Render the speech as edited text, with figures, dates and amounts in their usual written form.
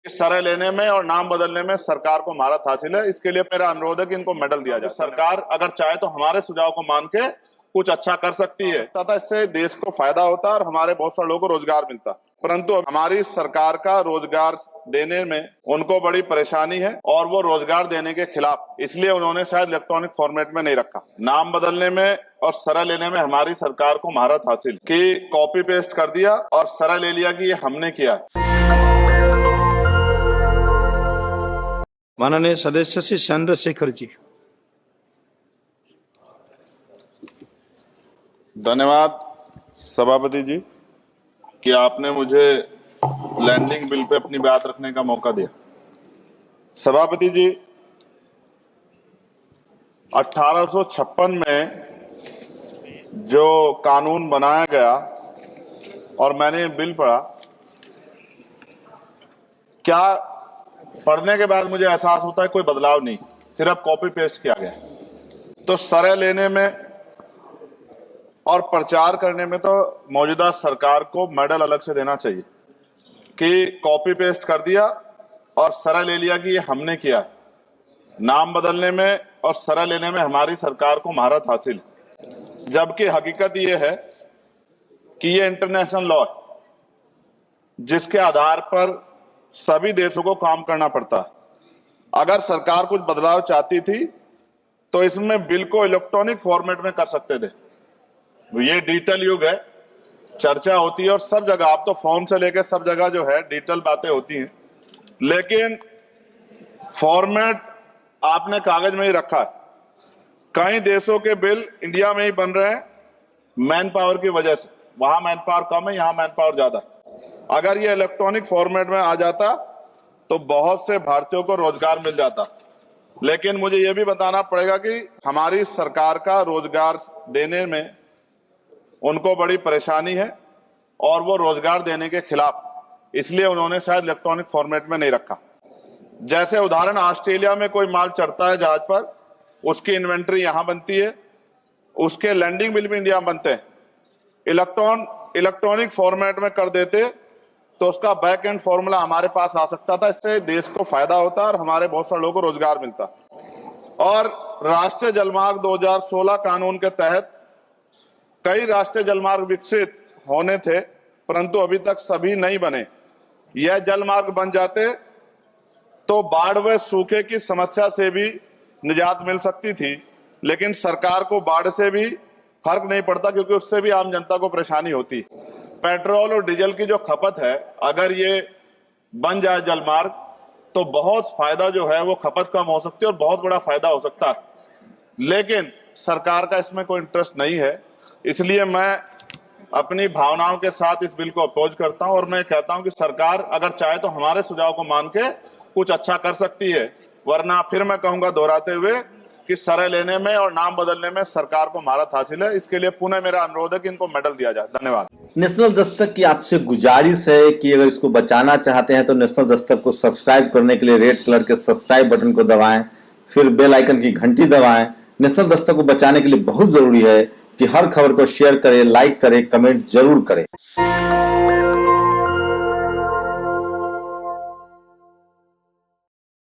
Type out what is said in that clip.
सरे लेने में और नाम बदलने में सरकार को महारत हासिल है। इसके लिए मेरा अनुरोध है कि इनको मेडल दिया जाए। सरकार अगर चाहे तो हमारे सुझाव को मान के कुछ अच्छा कर सकती है तथा इससे देश को फायदा होता है और हमारे बहुत सारे लोगों को रोजगार मिलता, परंतु हमारी सरकार का रोजगार देने में उनको बड़ी परेशानी है और वो रोजगार देने के खिलाफ, इसलिए उन्होंने शायद इलेक्ट्रॉनिक फॉर्मेट में नहीं रखा। नाम बदलने में और सरा लेने में हमारी सरकार को महारत हासिल कि कॉपी पेस्ट कर दिया और सरा ले लिया कि ये हमने किया है। माननीय सदस्य श्री चंद्रशेखर जी। धन्यवाद सभापति जी कि आपने मुझे लैंडिंग बिल पे अपनी बात रखने का मौका दिया। सभापति जी, 1856 में जो कानून बनाया गया और मैंने बिल पढ़ा, क्या पढ़ने के बाद मुझे एहसास होता है कोई बदलाव नहीं, सिर्फ कॉपी पेस्ट किया गया। तो सरे लेने में और प्रचार करने में तो मौजूदा सरकार को मेडल अलग से देना चाहिए कि कॉपी पेस्ट कर दिया और सरा ले लिया कि ये हमने किया। नाम बदलने में और सरा लेने में हमारी सरकार को महारत हासिल है, जबकि हकीकत ये है कि ये इंटरनेशनल लॉ है जिसके आधार पर सभी देशों को काम करना पड़ता है। अगर सरकार कुछ बदलाव चाहती थी तो इसमें बिल को इलेक्ट्रॉनिक फॉर्मेट में कर सकते थे। ये डिजिटल युग है, चर्चा होती है और सब जगह, आप तो फोन से लेकर सब जगह जो है डिजिटल बातें होती हैं, लेकिन फॉर्मेट आपने कागज में ही रखा है। कई देशों के बिल इंडिया में ही बन रहे हैं मैन पावर की वजह से, वहां मैन पावर कम है, यहां मैन पावर ज्यादा है। अगर ये इलेक्ट्रॉनिक फॉर्मेट में आ जाता तो बहुत से भारतीयों को रोजगार मिल जाता, लेकिन मुझे ये भी बताना पड़ेगा कि हमारी सरकार का रोजगार देने में उनको बड़ी परेशानी है और वो रोजगार देने के खिलाफ, इसलिए उन्होंने शायद इलेक्ट्रॉनिक फॉर्मेट में नहीं रखा। जैसे उदाहरण, ऑस्ट्रेलिया में कोई माल चढ़ता है जहाज पर, उसकी इन्वेंट्री यहां बनती है, उसके लैंडिंग बिल भी इंडिया में बनते हैं। इलेक्ट्रॉनिक फॉर्मेट में कर देते तो उसका बैक एंड फॉर्मूला हमारे पास आ सकता था, इससे देश को फायदा होता और हमारे बहुत सारे लोगों को रोजगार मिलता। और राष्ट्रीय जलमार्ग 2016 कानून के तहत कई राष्ट्रीय जलमार्ग विकसित होने थे, परंतु अभी तक सभी नहीं बने। यह जलमार्ग बन जाते तो बाढ़ व सूखे की समस्या से भी निजात मिल सकती थी, लेकिन सरकार को बाढ़ से भी फर्क नहीं पड़ता क्योंकि उससे भी आम जनता को परेशानी होती। पेट्रोल और डीजल की जो खपत है, अगर ये बन जाए जलमार्ग तो बहुत फायदा जो है वो खपत कम हो सकती है और बहुत बड़ा फायदा हो सकता है, लेकिन सरकार का इसमें कोई इंटरेस्ट नहीं है। इसलिए मैं अपनी भावनाओं के साथ इस बिल को अपोज करता हूं और मैं कहता हूं कि सरकार अगर चाहे तो हमारे सुझाव को मान के कुछ अच्छा कर सकती है, वरना फिर मैं कहूंगा दोहराते हुए कि सरे लेने में और नाम बदलने में सरकार को महारत हासिल है। इसके लिए पुनः मेरा अनुरोध है कि इनको मेडल दिया जाए। धन्यवाद। नेशनल दस्तक की आपसे गुजारिश है कि अगर इसको बचाना चाहते हैं तो नेशनल दस्तक को सब्सक्राइब करने के लिए रेड कलर के सब्सक्राइब बटन को दबाएं, फिर बेल आइकन की घंटी दबाएं। नेशनल दस्तक को बचाने के लिए बहुत जरूरी है कि हर खबर को शेयर करें, लाइक करें, कमेंट जरूर करें।